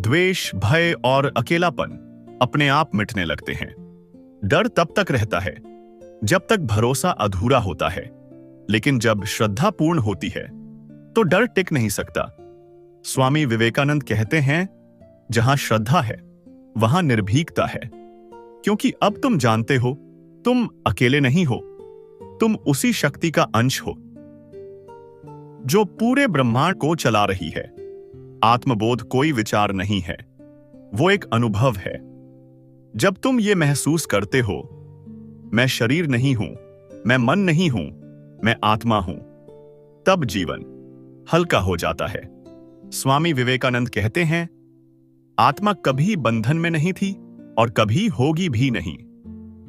[SPEAKER 1] द्वेष, भय और अकेलापन अपने आप मिटने लगते हैं। डर तब तक रहता है जब तक भरोसा अधूरा होता है, लेकिन जब श्रद्धा पूर्ण होती है तो डर टिक नहीं सकता। स्वामी विवेकानंद कहते हैं, जहां श्रद्धा है वहां निर्भीकता है, क्योंकि अब तुम जानते हो तुम अकेले नहीं हो, तुम उसी शक्ति का अंश हो जो पूरे ब्रह्मांड को चला रही है। आत्मबोध कोई विचार नहीं है, वो एक अनुभव है। जब तुम ये महसूस करते हो, मैं शरीर नहीं हूं, मैं मन नहीं हूं, मैं आत्मा हूं, तब जीवन हल्का हो जाता है। स्वामी विवेकानंद कहते हैं, आत्मा कभी बंधन में नहीं थी और कभी होगी भी नहीं।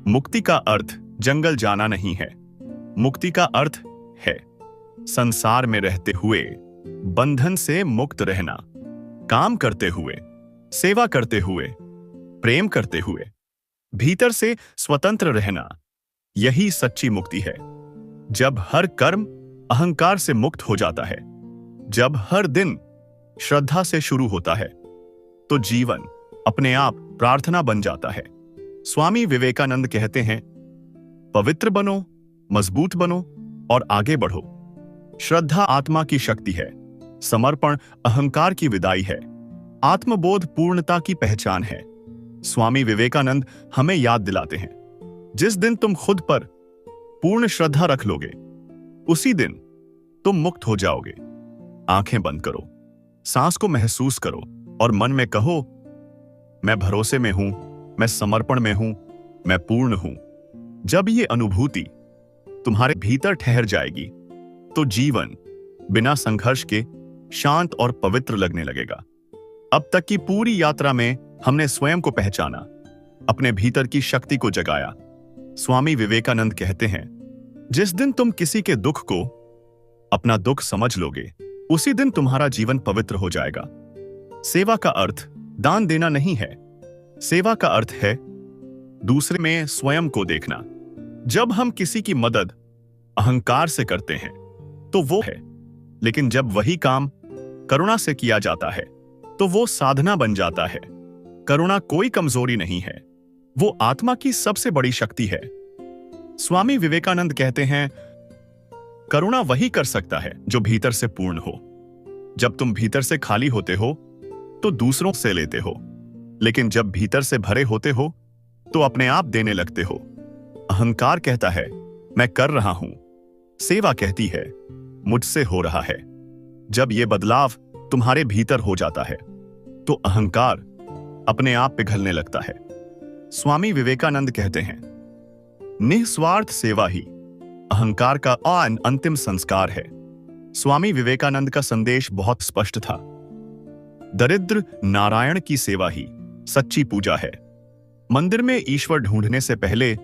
[SPEAKER 1] मुक्ति का अर्थ जंगल जाना नहीं है, मुक्ति का अर्थ है संसार में रहते हुए बंधन से मुक्त रहना, काम करते हुए, सेवा करते हुए, प्रेम करते हुए, भीतर से स्वतंत्र रहना। यही सच्ची मुक्ति है। जब हर कर्म अहंकार से मुक्त हो जाता है, जब हर दिन श्रद्धा से शुरू होता है, तो जीवन अपने आप प्रार्थना बन जाता है। स्वामी विवेकानंद कहते हैं, पवित्र बनो, मजबूत बनो और आगे बढ़ो। श्रद्धा आत्मा की शक्ति है, समर्पण अहंकार की विदाई है, आत्मबोध पूर्णता की पहचान है। स्वामी विवेकानंद हमें याद दिलाते हैं, जिस दिन तुम खुद पर पूर्ण श्रद्धा रख लोगे, उसी दिन तुम मुक्त हो जाओगे। आंखें बंद करो, सांस को महसूस करो और मन में कहो, मैं भरोसे में हूं, मैं समर्पण में हूं, मैं पूर्ण हूं। जब ये अनुभूति तुम्हारे भीतर ठहर जाएगी, तो जीवन बिना संघर्ष के शांत और पवित्र लगने लगेगा। अब तक की पूरी यात्रा में हमने स्वयं को पहचाना, अपने भीतर की शक्ति को जगाया। स्वामी विवेकानंद कहते हैं, जिस दिन तुम किसी के दुख को अपना दुख समझ लोगे, उसी दिन तुम्हारा जीवन पवित्र हो जाएगा। सेवा का अर्थ दान देना नहीं है, सेवा का अर्थ है दूसरे में स्वयं को देखना। जब हम किसी की मदद अहंकार से करते हैं तो वो है, लेकिन जब वही काम करुणा से किया जाता है तो वो साधना बन जाता है। करुणा कोई कमजोरी नहीं है, वो आत्मा की सबसे बड़ी शक्ति है। स्वामी विवेकानंद कहते हैं, करुणा वही कर सकता है जो भीतर से पूर्ण हो। जब तुम भीतर से खाली होते हो तो दूसरों से लेते हो, लेकिन जब भीतर से भरे होते हो तो अपने आप देने लगते हो। अहंकार कहता है, मैं कर रहा हूं, सेवा कहती है, मुझसे हो रहा है। जब यह बदलाव तुम्हारे भीतर हो जाता है तो अहंकार अपने आप पिघलने लगता है। स्वामी विवेकानंद कहते हैं, निस्वार्थ सेवा ही अहंकार का अंतिम संस्कार है। स्वामी विवेकानंद का संदेश बहुत स्पष्ट था। दरिद्र नारायण की सेवा ही सच्ची पूजा है। मंदिर में ईश्वर ढूंढने से पहले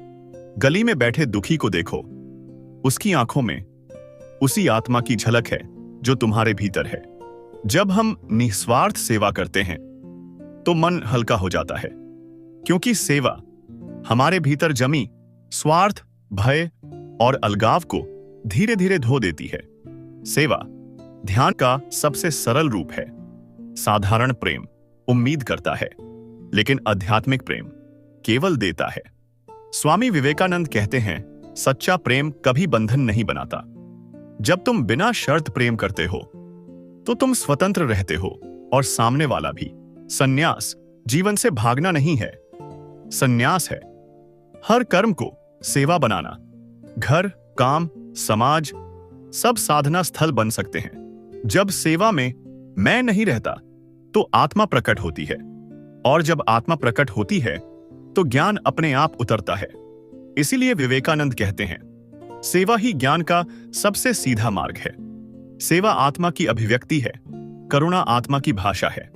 [SPEAKER 1] गली में बैठे दुखी को देखो, उसकी आंखों में उसी आत्मा की झलक है जो तुम्हारे भीतर है। जब हम निस्वार्थ सेवा करते हैं तो मन हल्का हो जाता है, क्योंकि सेवा हमारे भीतर जमी स्वार्थ, भय और अलगाव को धीरे धीरे धो देती है। सेवा ध्यान का सबसे सरल रूप है। साधारण प्रेम उम्मीद करता है, लेकिन आध्यात्मिक प्रेम केवल देता है। स्वामी विवेकानंद कहते हैं, सच्चा प्रेम कभी बंधन नहीं बनाता। जब तुम बिना शर्त प्रेम करते हो तो तुम स्वतंत्र रहते हो और सामने वाला भी। संन्यास जीवन से भागना नहीं है, संन्यास है हर कर्म को सेवा बनाना। घर, काम, समाज सब साधना स्थल बन सकते हैं। जब सेवा में मैं नहीं रहता तो आत्मा प्रकट होती है, और जब आत्मा प्रकट होती है तो ज्ञान अपने आप उतरता है। इसीलिए विवेकानंद कहते हैं, सेवा ही ज्ञान का सबसे सीधा मार्ग है। सेवा आत्मा की अभिव्यक्ति है, करुणा आत्मा की भाषा है,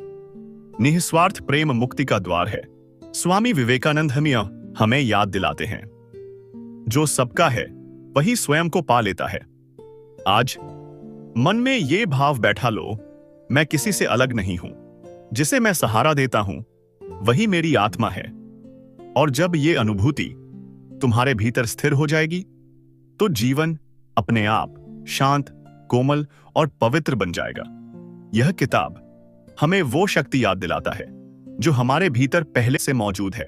[SPEAKER 1] निस्वार्थ प्रेम मुक्ति का द्वार है। स्वामी विवेकानंद हमें याद दिलाते हैं, जो सबका है वही स्वयं को पा लेता है। आज मन में ये भाव बैठा लो, मैं किसी से अलग नहीं हूं, जिसे मैं सहारा देता हूं वही मेरी आत्मा है। और जब ये अनुभूति तुम्हारे भीतर स्थिर हो जाएगी तो जीवन अपने आप शांत, कोमल और पवित्र बन जाएगा। यह किताब हमें वो शक्ति याद दिलाता है जो हमारे भीतर पहले से मौजूद है,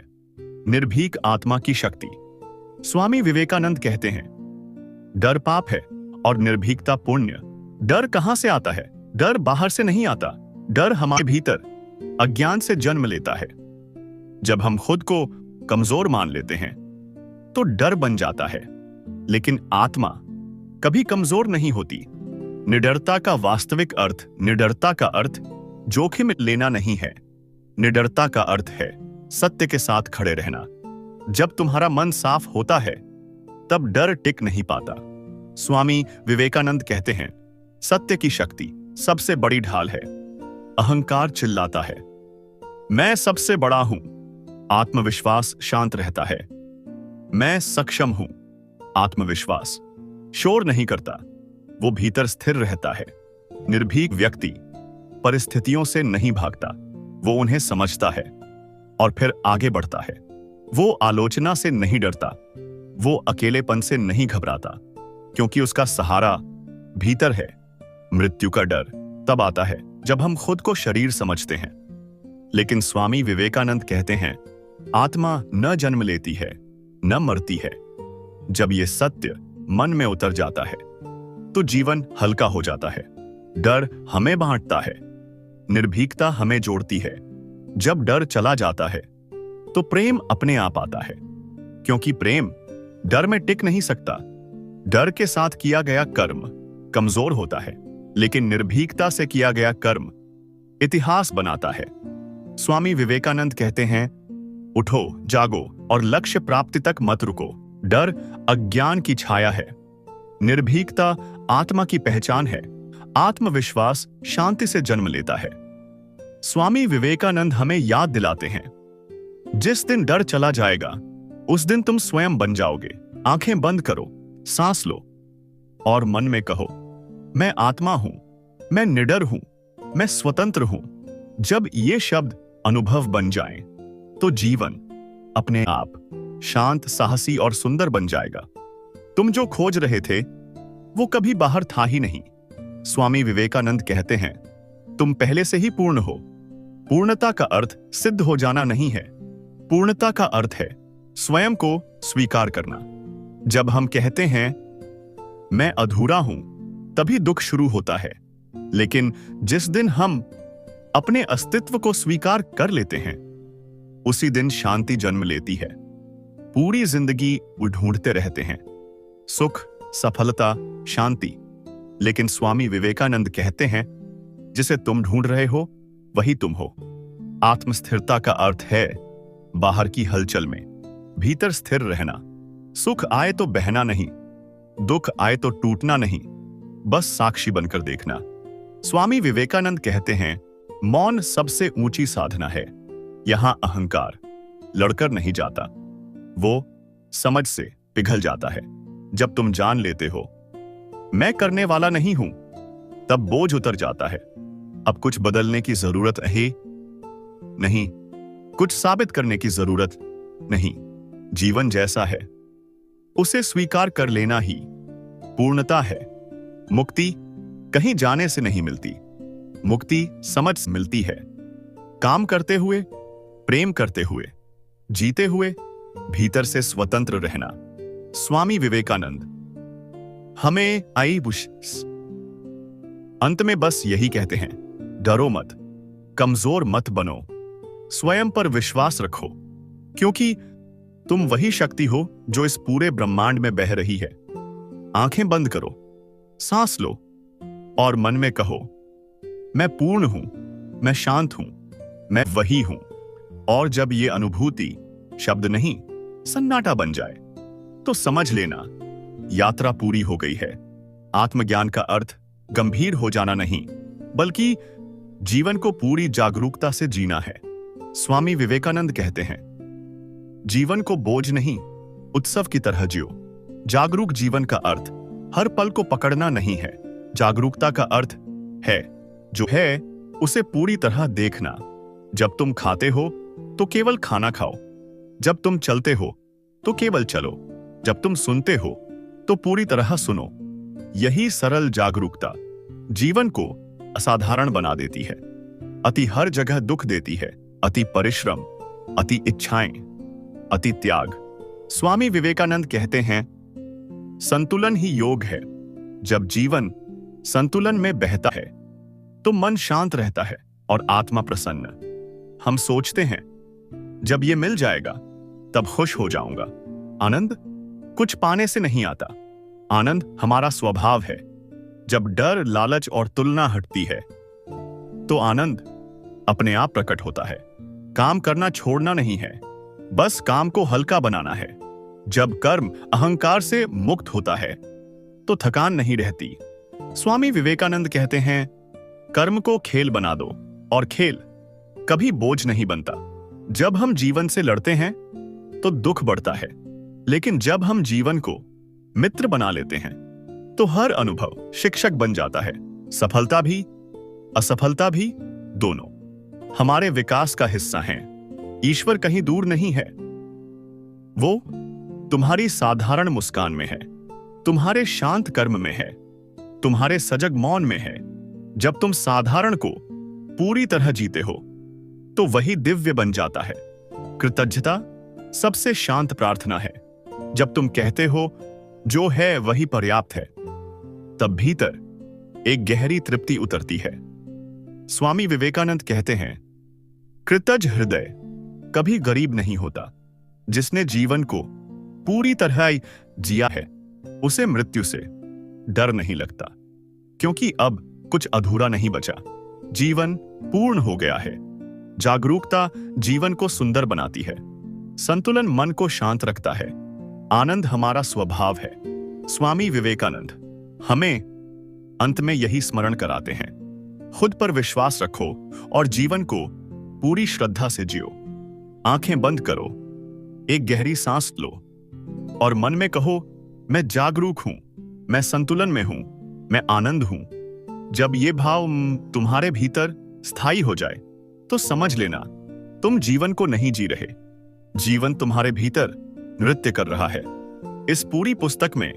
[SPEAKER 1] निर्भीक आत्मा की शक्ति। स्वामी विवेकानंद कहते हैं, डर पाप है और निर्भीकता पुण्य। डर कहां से आता है? डर बाहर से नहीं आता। डर हमारे भीतर अज्ञान से जन्म लेता है। जब हम खुद को कमजोर मान लेते हैं तो डर बन जाता है, लेकिन आत्मा कभी कमजोर नहीं होती। निडरता का वास्तविक अर्थ, निडरता का अर्थ जोखिम लेना नहीं है। निडरता का अर्थ है सत्य के साथ खड़े रहना। जब तुम्हारा मन साफ होता है तब डर टिक नहीं पाता। स्वामी विवेकानंद कहते हैं, सत्य की शक्ति सबसे बड़ी ढाल है। अहंकार चिल्लाता है, मैं सबसे बड़ा हूं। आत्मविश्वास शांत रहता है, मैं सक्षम हूं। आत्मविश्वास शोर नहीं करता, वो भीतर स्थिर रहता है। निर्भीक व्यक्ति परिस्थितियों से नहीं भागता, वो उन्हें समझता है और फिर आगे बढ़ता है। वो आलोचना से नहीं डरता, वो अकेलेपन से नहीं घबराता, क्योंकि उसका सहारा भीतर है। मृत्यु का डर तब आता है जब हम खुद को शरीर समझते हैं, लेकिन स्वामी विवेकानंद कहते हैं, आत्मा न जन्म लेती है न मरती है। जब ये सत्य मन में उतर जाता है तो जीवन हल्का हो जाता है। डर हमें बांटता है, निर्भीकता हमें जोड़ती है। जब डर चला जाता है तो प्रेम अपने आप आता है, क्योंकि प्रेम डर में टिक नहीं सकता। डर के साथ किया गया कर्म कमजोर होता है, लेकिन निर्भीकता से किया गया कर्म इतिहास बनाता है। स्वामी विवेकानंद कहते हैं, उठो, जागो और लक्ष्य प्राप्ति तक मत रुको। डर अज्ञान की छाया है, निर्भीकता आत्मा की पहचान है। आत्मविश्वास शांति से जन्म लेता है। स्वामी विवेकानंद हमें याद दिलाते हैं, जिस दिन डर चला जाएगा उस दिन तुम स्वयं बन जाओगे। आंखें बंद करो, सांस लो और मन में कहो, मैं आत्मा हूं, मैं निडर हूं, मैं स्वतंत्र हूं। जब ये शब्द अनुभव बन जाएं, तो जीवन अपने आप शांत, साहसी और सुंदर बन जाएगा। तुम जो खोज रहे थे वो कभी बाहर था ही नहीं। स्वामी विवेकानंद कहते हैं, तुम पहले से ही पूर्ण हो। पूर्णता का अर्थ सिद्ध हो जाना नहीं है, पूर्णता का अर्थ है स्वयं को स्वीकार करना। जब हम कहते हैं मैं अधूरा हूं, तभी दुख शुरू होता है, लेकिन जिस दिन हम अपने अस्तित्व को स्वीकार कर लेते हैं उसी दिन शांति जन्म लेती है। पूरी जिंदगी वो ढूंढते रहते हैं सुख, सफलता, शांति, लेकिन स्वामी विवेकानंद कहते हैं, जिसे तुम ढूंढ रहे हो वही तुम हो। आत्मस्थिरता का अर्थ है बाहर की हलचल में भीतर स्थिर रहना। सुख आए तो बहना नहीं, दुख आए तो टूटना नहीं, बस साक्षी बनकर देखना। स्वामी विवेकानंद कहते हैं, मौन सबसे ऊंची साधना है। यहां अहंकार लड़कर नहीं जाता, वो समझ से पिघल जाता है। जब तुम जान लेते हो मैं करने वाला नहीं हूं, तब बोझ उतर जाता है। अब कुछ बदलने की जरूरत है नहीं, कुछ साबित करने की जरूरत नहीं। जीवन जैसा है उसे स्वीकार कर लेना ही पूर्णता है। मुक्ति कहीं जाने से नहीं मिलती, मुक्ति समझ से मिलती है। काम करते हुए, प्रेम करते हुए, जीते हुए, भीतर से स्वतंत्र रहना। स्वामी विवेकानंद हमें अंत में बस यही कहते हैं, डरो मत, कमजोर मत बनो, स्वयं पर विश्वास रखो, क्योंकि तुम वही शक्ति हो जो इस पूरे ब्रह्मांड में बह रही है। आंखें बंद करो, सांस लो और मन में कहो, मैं पूर्ण हूं, मैं शांत हूं, मैं वही हूं। और जब ये अनुभूति शब्द नहीं सन्नाटा बन जाए तो समझ लेना यात्रा पूरी हो गई है। आत्मज्ञान का अर्थ गंभीर हो जाना नहीं, बल्कि जीवन को पूरी जागरूकता से जीना है। स्वामी विवेकानंद कहते हैं, जीवन को बोझ नहीं, उत्सव की तरह जियो। जागरूक जीवन का अर्थ हर पल को पकड़ना नहीं है। जागरूकता का अर्थ है जो है उसे पूरी तरह देखना। जब तुम खाते हो तो केवल खाना खाओ, जब तुम चलते हो तो केवल चलो, जब तुम सुनते हो तो पूरी तरह सुनो। यही सरल जागरूकता जीवन को असाधारण बना देती है। अति हर जगह दुख देती है, अति परिश्रम, अति इच्छाएं, अति त्याग। स्वामी विवेकानंद कहते हैं, संतुलन ही योग है। जब जीवन संतुलन में बहता है तो मन शांत रहता है और आत्मा प्रसन्न। हम सोचते हैं जब ये मिल जाएगा तब खुश हो जाऊंगा। आनंद कुछ पाने से नहीं आता, आनंद हमारा स्वभाव है। जब डर, लालच और तुलना हटती है तो आनंद अपने आप प्रकट होता है। काम करना छोड़ना नहीं है, बस काम को हल्का बनाना है। जब कर्म अहंकार से मुक्त होता है तो थकान नहीं रहती। स्वामी विवेकानंद कहते हैं, कर्म को खेल बना दो और खेल कभी बोझ नहीं बनता। जब हम जीवन से लड़ते हैं तो दुख बढ़ता है, लेकिन जब हम जीवन को मित्र बना लेते हैं तो हर अनुभव शिक्षक बन जाता है। सफलता भी असफलता भी दोनों हमारे विकास का हिस्सा हैं। ईश्वर कहीं दूर नहीं है, वो तुम्हारी साधारण मुस्कान में है, तुम्हारे शांत कर्म में है, तुम्हारे सजग मौन में है। जब तुम साधारण को पूरी तरह जीते हो तो वही दिव्य बन जाता है। कृतज्ञता सबसे शांत प्रार्थना है। जब तुम कहते हो जो है वही पर्याप्त है, तब भीतर एक गहरी तृप्ति उतरती है। स्वामी विवेकानंद कहते हैं, कृतज्ञ हृदय कभी गरीब नहीं होता। जिसने जीवन को पूरी तरह जिया है उसे मृत्यु से डर नहीं लगता, क्योंकि अब कुछ अधूरा नहीं बचा। जीवन पूर्ण हो गया है। जागरूकता जीवन को सुंदर बनाती है, संतुलन मन को शांत रखता है, आनंद हमारा स्वभाव है। स्वामी विवेकानंद हमें अंत में यही स्मरण कराते हैं, खुद पर विश्वास रखो और जीवन को पूरी श्रद्धा से जियो। आंखें बंद करो, एक गहरी सांस लो और मन में कहो, मैं जागरूक हूं, मैं संतुलन में हूं, मैं आनंद हूं। जब ये भाव तुम्हारे भीतर स्थायी हो जाए तो समझ लेना तुम जीवन को नहीं जी रहे, जीवन तुम्हारे भीतर नृत्य कर रहा है। इस पूरी पुस्तक में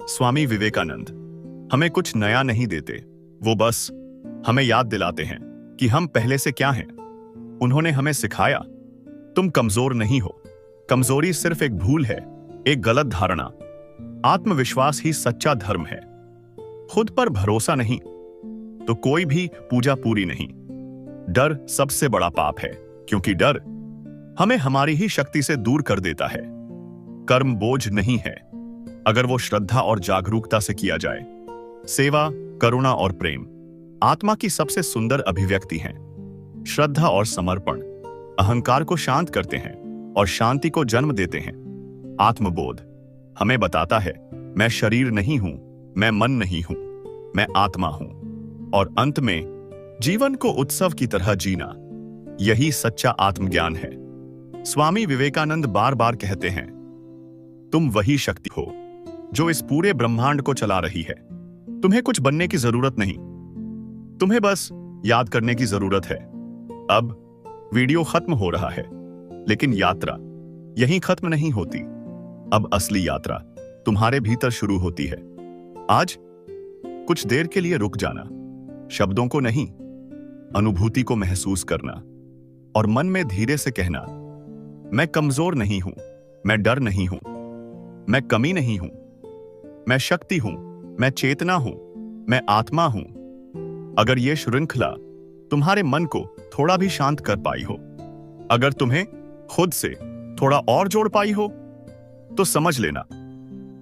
[SPEAKER 1] स्वामी विवेकानंद हमें कुछ नया नहीं देते, वो बस हमें याद दिलाते हैं कि हम पहले से क्या हैं। उन्होंने हमें सिखाया, तुम कमजोर नहीं हो, कमजोरी सिर्फ एक भूल है, एक गलत धारणा। आत्मविश्वास ही सच्चा धर्म है। खुद पर भरोसा नहीं तो कोई भी पूजा पूरी नहीं। डर सबसे बड़ा पाप है, क्योंकि डर हमें हमारी ही शक्ति से दूर कर देता है। कर्म बोझ नहीं है अगर वो श्रद्धा और जागरूकता से किया जाए। सेवा, करुणा और प्रेम आत्मा की सबसे सुंदर अभिव्यक्ति हैं। श्रद्धा और समर्पण अहंकार को शांत करते हैं और शांति को जन्म देते हैं। आत्मबोध हमें बताता है, मैं शरीर नहीं हूं, मैं मन नहीं हूं, मैं आत्मा हूं। और अंत में जीवन को उत्सव की तरह जीना, यही सच्चा आत्मज्ञान है। स्वामी विवेकानंद बार बार कहते हैं, तुम वही शक्ति हो जो इस पूरे ब्रह्मांड को चला रही है। तुम्हें कुछ बनने की जरूरत नहीं, तुम्हें बस याद करने की जरूरत है। अब वीडियो खत्म हो रहा है, लेकिन यात्रा यहीं खत्म नहीं होती। अब असली यात्रा तुम्हारे भीतर शुरू होती है। आज कुछ देर के लिए रुक जाना, शब्दों को नहीं, अनुभूति को महसूस करना और मन में धीरे से कहना, मैं कमजोर नहीं हूं, मैं डर नहीं हूं, मैं कमी नहीं हूं, मैं शक्ति हूं, मैं चेतना हूं, मैं आत्मा हूं। अगर यह श्रृंखला तुम्हारे मन को थोड़ा भी शांत कर पाई हो, अगर तुम्हें खुद से थोड़ा और जोड़ पाई हो, तो समझ लेना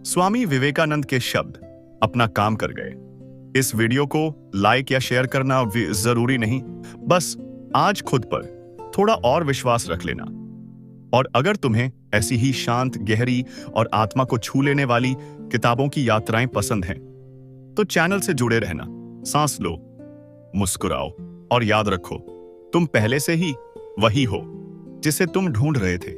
[SPEAKER 1] स्वामी विवेकानंद के शब्द अपना काम कर गए। इस वीडियो को लाइक या शेयर करना जरूरी नहीं, बस आज खुद पर थोड़ा और विश्वास रख लेना। और अगर तुम्हें ऐसी ही शांत, गहरी और आत्मा को छू लेने वाली किताबों की यात्राएं पसंद हैं, तो चैनल से जुड़े रहना। सांस लो, मुस्कुराओ और याद रखो, तुम पहले से ही वही हो जिसे तुम ढूंढ रहे थे।